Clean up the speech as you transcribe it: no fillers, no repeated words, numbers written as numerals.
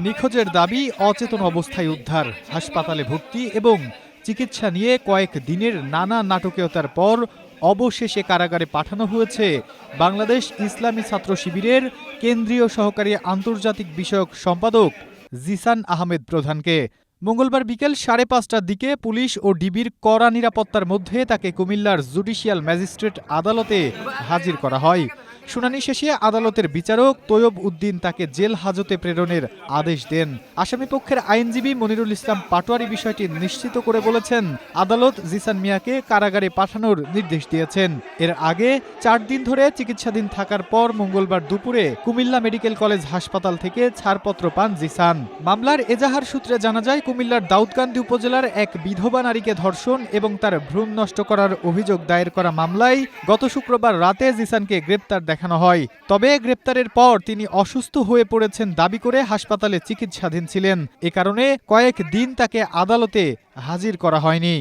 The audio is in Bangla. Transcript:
নিখোঁজের দাবি, অচেতন অবস্থায় উদ্ধার, হাসপাতালে ভর্তি এবং চিকিৎসা নিয়ে কয়েক দিনের নানা নাটকীয়তার পর অবশেষে কারাগারে পাঠানো হয়েছে বাংলাদেশ ইসলামী ছাত্র শিবিরের কেন্দ্রীয় সহকারী আন্তর্জাতিক বিষয়ক সম্পাদক জিসান আহমেদ প্রধানকে। মঙ্গলবার বিকেল 5:30টার দিকে পুলিশ ও ডিবির কড়া নিরাপত্তার মধ্যে তাকে কুমিল্লার জুডিশিয়াল ম্যাজিস্ট্রেট আদালতে হাজির করা হয়। শুনানি শেষে আদালতের বিচারক তৈয়ব উদ্দিন তাকে জেল হাজতে প্রেরণের আদেশ দেন। আসামিপক্ষের আইনজীবী মনিরুল ইসলাম পাটোয়ারি বিষয়টি নিশ্চিত করে বলেছেন, আদালত জিসান মিয়াকে কারাগারে পাঠানোর নির্দেশ দিয়েছেন। এর আগে 4 দিন ধরে চিকিৎসাধীন থাকার পর মঙ্গলবার দুপুরে কুমিল্লা মেডিকেল কলেজ হাসপাতাল থেকে ছাড়পত্র পান জিসান। মামলার এজাহার সূত্রে জানা যায়, কুমিল্লার দাউদকান্দি উপজেলার এক বিধবা নারীকে ধর্ষণ এবং তার ভ্রূণ নষ্ট করার অভিযোগ দায়ের করা মামলায় গত শুক্রবার রাতে জিসানকে গ্রেপ্তার দেখানো হয়। তবে গ্রেপ্তারের পর তিনি অসুস্থ হয়ে পড়েছেন দাবি করে হাসপাতালে চিকিৎসাধীন ছিলেন। এ কারণে কয়েক দিন তাকে আদালতে হাজির করা হয়নি।